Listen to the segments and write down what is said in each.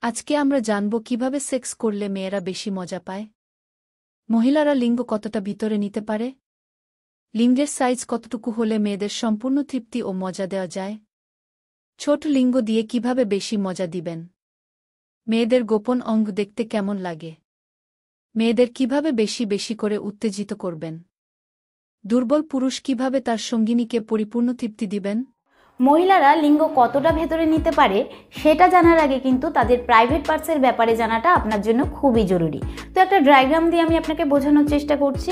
আজকে আমরা জানব কিভাবে সেক্স করলে মেয়েরা বেশি মজা পায়। মহিলারা লিঙ্গ কতটা ভিতরে নিতে পারে, লিঙ্গের সাইজ কতটুকু হলে মেয়েদের সম্পূর্ণ তৃপ্তি ও মজা দেওয়া যায়, ছোট লিঙ্গ দিয়ে কিভাবে বেশি মজা দিবেন, মেয়েদের গোপন অঙ্গ দেখতে কেমন লাগে, মেয়েদের কিভাবে বেশি বেশি করে উত্তেজিত করবেন, দুর্বল পুরুষ কিভাবে তার সঙ্গিনীকে পরিপূর্ণ তৃপ্তি দিবেন। মহিলারা লিঙ্গ কতটা ভেতরে নিতে পারে সেটা জানার আগে কিন্তু তাদের প্রাইভেট পার্টসের ব্যাপারে জানাটা আপনার জন্য খুবই জরুরি। তো একটা ডায়াগ্রাম দিয়ে আমি আপনাকে বোঝানোর চেষ্টা করছি।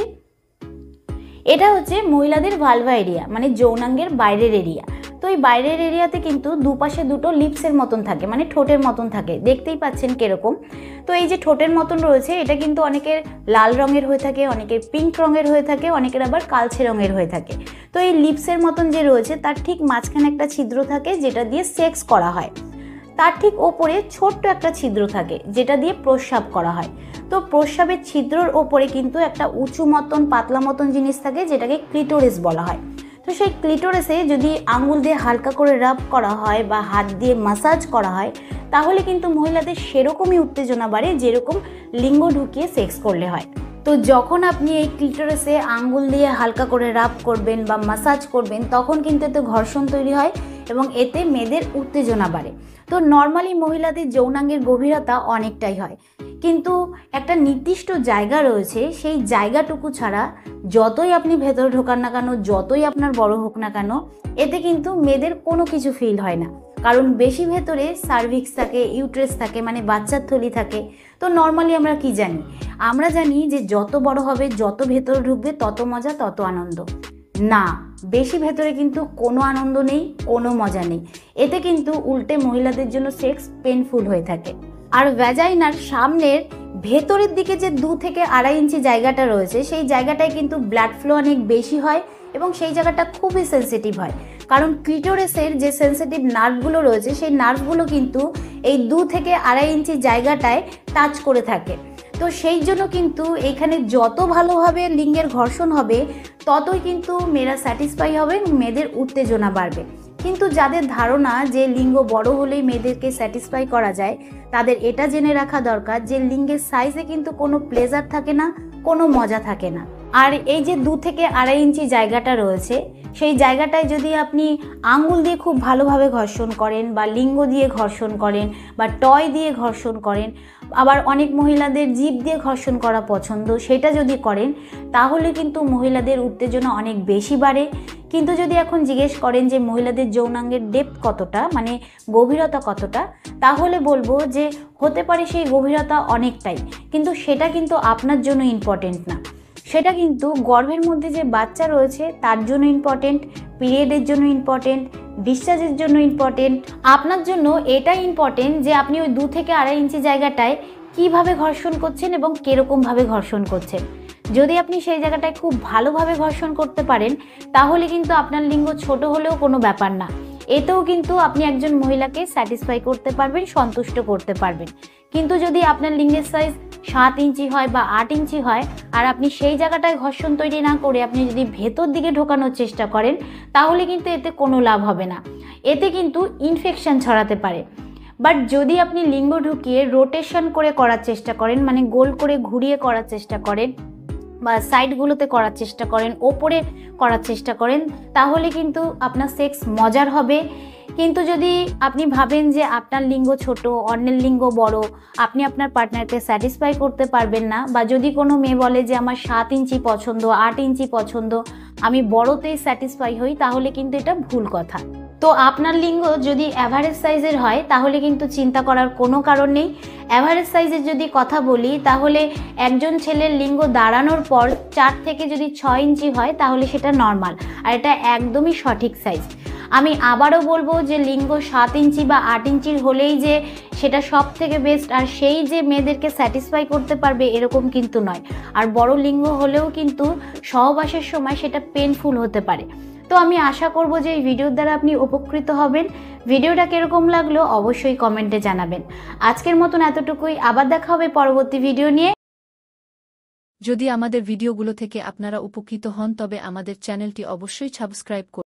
এটা হচ্ছে মহিলাদের ভালভা এরিয়া, মানে যৌনাঙ্গের বাইরের এরিয়া। তো এই বাইরের এরিয়াতে কিন্তু দুপাশে দুটো লিপসের মতন থাকে, মানে ঠোঁটের মতন থাকে, দেখতেই পাচ্ছেন কিরকম। তো এই যে ঠোঁটের মতন রয়েছে, এটা কিন্তু অনেকের লাল রঙের হয়ে থাকে, অনেকের পিঙ্ক রঙের হয়ে থাকে, অনেকের আবার কালচে রঙের হয়ে থাকে। তো এই লিপসের মতন যে রয়েছে তার ঠিক মাঝখানে একটা ছিদ্র থাকে যেটা দিয়ে সেক্স করা হয়। তার ঠিক ওপরে ছোট্ট একটা ছিদ্র থাকে যেটা দিয়ে প্রস্রাব করা হয়। তো প্রস্রাবের ছিদ্রর ওপরে কিন্তু একটা উঁচু মতন পাতলা মতন জিনিস থাকে যেটাকে ক্লিটোরিস বলা হয়। তো সেই ক্লিটোরিসে যদি আঙুল দিয়ে হালকা করে রাব করা হয় বা হাত দিয়ে মাসাজ করা হয় তাহলে কিন্তু মহিলাদের সেরকমই উত্তেজনা বাড়ে যেরকম লিঙ্গ ঢুকিয়ে সেক্স করলে হয়। তো যখন আপনি এই ক্লিটোরিসে আঙ্গুল দিয়ে হালকা করে রাব করবেন বা মাসাজ করবেন তখন কিন্তু এতে ঘর্ষণ তৈরি হয় এবং এতে মেয়েদের উত্তেজনা বাড়ে। তো নর্মালি মহিলাদের যৌনাঙ্গের গভীরতা অনেকটাই হয়, কিন্তু একটা নির্দিষ্ট জায়গা রয়েছে, সেই জায়গাটুকু ছাড়া যতই আপনি ভেতরে ঢোকান না কেন, যতই আপনার বড় হোক না কেন, এতে কিন্তু মেয়েদের কোনো কিছু ফিল হয় না। কারণ বেশি ভেতরে সার্ভিক্স থাকে, ইউট্রেস থাকে, মানে বাচ্চার থলি থাকে। তো নর্মালি আমরা কি জানি? আমরা জানি যে যত বড় হবে, যত ভেতরে ঢুকবে তত মজা, তত আনন্দ। না, বেশি ভেতরে কিন্তু কোনো আনন্দ নেই, কোনো মজা নেই। এতে কিন্তু উল্টে মহিলাদের জন্য সেক্স পেনফুল হয়ে থাকে। আর ভ্যাজাইনার সামনের ভেতরের দিকে যে 2 থেকে 2.5 ইঞ্চি জায়গাটা রয়েছে সেই জায়গাটায় কিন্তু ব্লাড ফ্লো অনেক বেশি হয় এবং সেই জায়গাটা খুবই সেন্সিটিভ হয়। কারণ ক্লিটোরিসের যে সেন্সিটিভ নার্ভগুলো রয়েছে সেই নার্ভগুলো কিন্তু এই 2 থেকে 2.5 ইঞ্চি জায়গাটায় টাচ করে থাকে। তো সেই জন্য কিন্তু এখানে যত ভালোভাবে লিঙ্গের ঘর্ষণ হবে ততই কিন্তু মেয়েরা স্যাটিসফাই হবে, মেয়েদের উত্তেজনা বাড়বে। কিন্তু যাদের ধারণা যে লিঙ্গ বড় হলেই মেয়েদেরকে স্যাটিসফাই করা যায়, তাদের এটা জেনে রাখা দরকার যে লিঙ্গের সাইজে কিন্তু কোনো প্লেজার থাকে না, কোনো মজা থাকে না। আর এই যে 2 থেকে 2.5 ইঞ্চি জায়গাটা রয়েছে সেই জায়গাটায় যদি আপনি আঙ্গুল দিয়ে খুব ভালোভাবে ঘর্ষণ করেন বা লিঙ্গ দিয়ে ঘর্ষণ করেন বা টয় দিয়ে ঘর্ষণ করেন, আবার অনেক মহিলাদের জিভ দিয়ে ঘর্ষণ করা পছন্দ, সেটা যদি করেন তাহলে কিন্তু মহিলাদের উত্তেজনা অনেক বেশি বাড়ে। কিন্তু যদি এখন জিজ্ঞেস করেন যে মহিলাদের যৌনাঙ্গের ডেপথ কতটা, মানে গভীরতা কতটা, তাহলে বলবো যে হতে পারে সেই গভীরতা অনেকটাই, কিন্তু সেটা কিন্তু আপনার জন্য ইম্পর্টেন্ট না। সেটা কিন্তু গর্ভের মধ্যে যে বাচ্চা রয়েছে তার জন্য ইম্পর্টেন্ট, পিরিয়ডের জন্য ইম্পর্টেন্ট, ডিসচার্জের জন্য ইম্পর্টেন্ট। আপনার জন্য এটা ইম্পর্টেন্ট যে আপনি ওই 2 থেকে 2.5 ইঞ্চি জায়গাটায় কিভাবে ঘর্ষণ করছেন এবং কিরকমভাবে ঘর্ষণ করছেন। যদি আপনি সেই জায়গাটায় খুব ভালোভাবে ঘর্ষণ করতে পারেন তাহলে কিন্তু আপনার লিঙ্গ ছোট হলেও কোনো ব্যাপার না, এতেও কিন্তু আপনি একজন মহিলাকে স্যাটিসফাই করতে পারবেন, সন্তুষ্ট করতে পারবেন। কিন্তু যদি আপনার লিঙ্গের সাইজ 7 ইঞ্চি হয় বা 8 ইঞ্চি হয় আর আপনি সেই জায়গাটায় ঘর্ষণ তৈরি না করে আপনি যদি ভেতর দিকে ঢোকানোর চেষ্টা করেন তাহলে কিন্তু এতে কোনো লাভ হবে না, এতে কিন্তু ইনফেকশন ছড়াতে পারে। বাট যদি আপনি লিঙ্গ ঢুকিয়ে রোটেশন করে করার চেষ্টা করেন, মানে গোল করে ঘুরিয়ে করার চেষ্টা করেন বা সাইডগুলোতে করার চেষ্টা করেন, ওপরে করার চেষ্টা করেন, তাহলে কিন্তু আপনার সেক্স মজার হবে। কিন্তু যদি আপনি ভাবেন যে আপনার লিঙ্গ ছোট, অন্যের লিঙ্গ বড়, আপনি আপনার পার্টনারকে স্যাটিসফাই করতে পারবেন না, বা যদি কোনো মেয়ে বলে যে আমার 7 ইঞ্চি পছন্দ, 8 ইঞ্চি পছন্দ, আমি বড়তেই স্যাটিসফাই হই, তাহলে কিন্তু এটা ভুল কথা। তো আপনার লিঙ্গ যদি অ্যাভারেজ সাইজের হয় তাহলে কিন্তু চিন্তা করার কোনো কারণ নেই। অ্যাভারেজ সাইজের যদি কথা বলি তাহলে একজন ছেলের লিঙ্গ দাঁড়ানোর পর 4 থেকে যদি 6 ইঞ্চি হয় তাহলে সেটা নর্মাল, আর এটা একদমই সঠিক সাইজ। আমি আবারও বলবো যে লিঙ্গ 7 ইঞ্চি বা 8 ইঞ্চির হলেই যে সেটা সব থেকে বেস্ট আর সেই যে মেয়েদেরকে স্যাটিসফাই করতে পারবে এরকম কিন্তু নয়। আর বড় লিঙ্গ হলেও কিন্তু সহবাসের সময় সেটা পেনফুল হতে পারে। তো আমি আশা করব যে এই ভিডিওর দ্বারা আপনি উপকৃত হবেন। ভিডিওটা কিরকম লাগলো অবশ্যই কমেন্টে জানাবেন। আজকের মতন এতটুকুই, আবার দেখা হবে পরবর্তী ভিডিও নিয়ে। যদি আমাদের ভিডিওগুলো থেকে আপনারা উপকৃত হন তবে আমাদের চ্যানেলটি অবশ্যই সাবস্ক্রাইব করুন।